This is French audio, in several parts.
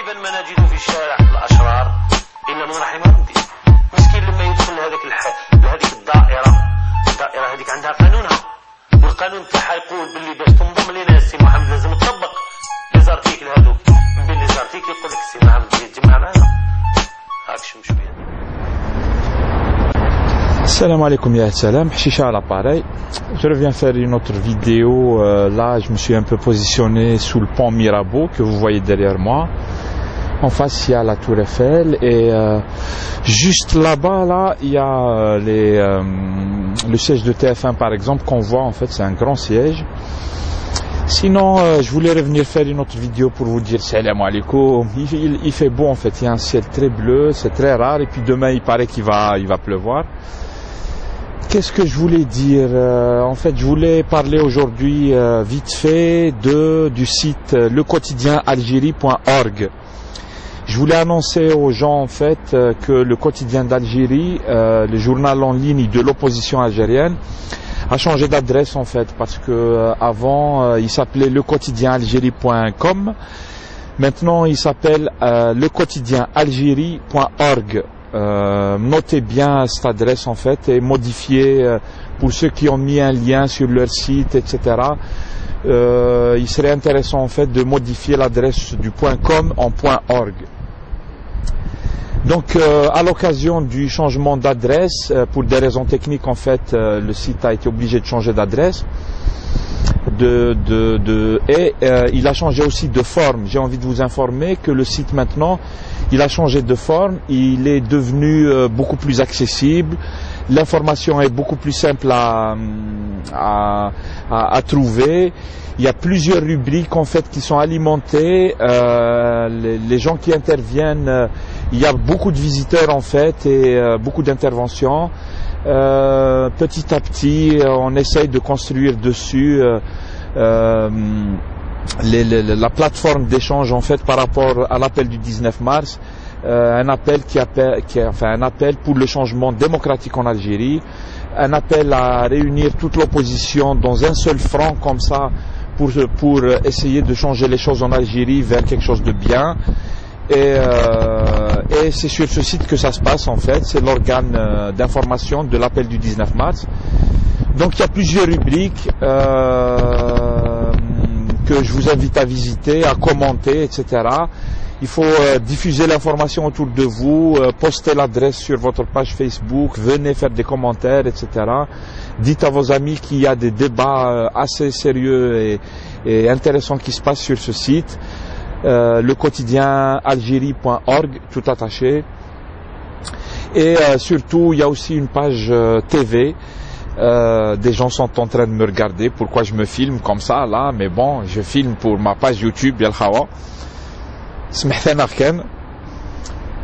غالبا ما نجد في الشارع الاشرار الا من رحم ربي. مسكين لما يدخل لهذيك الدائره هذيك عندها قانونها، والقانون تاعها يقول باللي باش تنضم لنا السي محمد لازم تطبق لي زارتيكل هذوك. من بين لي زارتيكل يقول لك السي محمد تجمع معنا هاك شويه. Salam alaikum ya salam, Chicha à l'appareil. Je reviens faire une autre vidéo. Là, je me suis un peu positionné sous le pont Mirabeau que vous voyez derrière moi. En face, il y a la Tour Eiffel et juste là-bas, là, il y a le siège de TF1 par exemple qu'on voit. En fait, c'est un grand siège. Sinon, je voulais revenir faire une autre vidéo pour vous dire salam alaikum. Il fait beau en fait, il y a un ciel très bleu, c'est très rare. Et puis demain, il paraît qu'il va pleuvoir. Qu'est-ce que je voulais dire? En fait, je voulais parler aujourd'hui vite fait du site lequotidienalgérie.org. Je voulais annoncer aux gens en fait que le quotidien d'Algérie, le journal en ligne de l'opposition algérienne, a changé d'adresse en fait, parce que avant il s'appelait lequotidienalgérie.com. Maintenant il s'appelle lequotidienalgérie.org. Notez bien cette adresse en fait et modifiez pour ceux qui ont mis un lien sur leur site, etc. Il serait intéressant en fait de modifier l'adresse du .com en .org. Donc à l'occasion du changement d'adresse, pour des raisons techniques en fait, le site a été obligé de changer d'adresse. Il a changé aussi de forme. J'ai envie de vous informer que le site maintenant, il a changé de forme, il est devenu beaucoup plus accessible, l'information est beaucoup plus simple à trouver. Il y a plusieurs rubriques en fait qui sont alimentées, les gens qui interviennent, il y a beaucoup de visiteurs en fait et beaucoup d'interventions. Petit à petit, on essaye de construire dessus la plateforme d'échange en fait par rapport à l'appel du 19 mars, un appel un appel pour le changement démocratique en Algérie, un appel à réunir toute l'opposition dans un seul front comme ça pour essayer de changer les choses en Algérie vers quelque chose de bien. Et c'est sur ce site que ça se passe en fait, c'est l'organe d'information de l'appel du 19 mars. Donc il y a plusieurs rubriques que je vous invite à visiter, à commenter, etc. Il faut diffuser l'information autour de vous, poster l'adresse sur votre page Facebook, venez faire des commentaires, etc. Dites à vos amis qu'il y a des débats assez sérieux et intéressants qui se passent sur ce site. Lequotidienalgérie.org, tout attaché. Et surtout, il y a aussi une page TV. Des gens sont en train de me regarder. Pourquoi je me filme comme ça là? Mais bon, je filme pour ma page YouTube Yalhawa.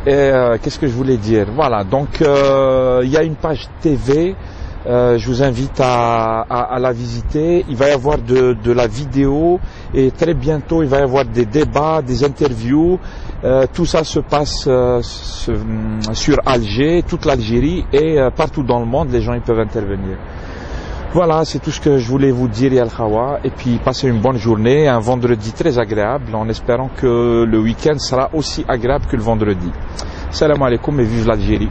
Et qu'est-ce que je voulais dire? Voilà, donc il y a une page TV. Je vous invite à la visiter. Il va y avoir de la vidéo et très bientôt il va y avoir des débats, des interviews. Tout ça se passe sur Alger, toute l'Algérie et partout dans le monde, les gens ils peuvent intervenir. Voilà, c'est tout ce que je voulais vous dire, Yal Khawa. Et puis passez une bonne journée, un vendredi très agréable, en espérant que le week-end sera aussi agréable que le vendredi. Salam alaikum et vive l'Algérie.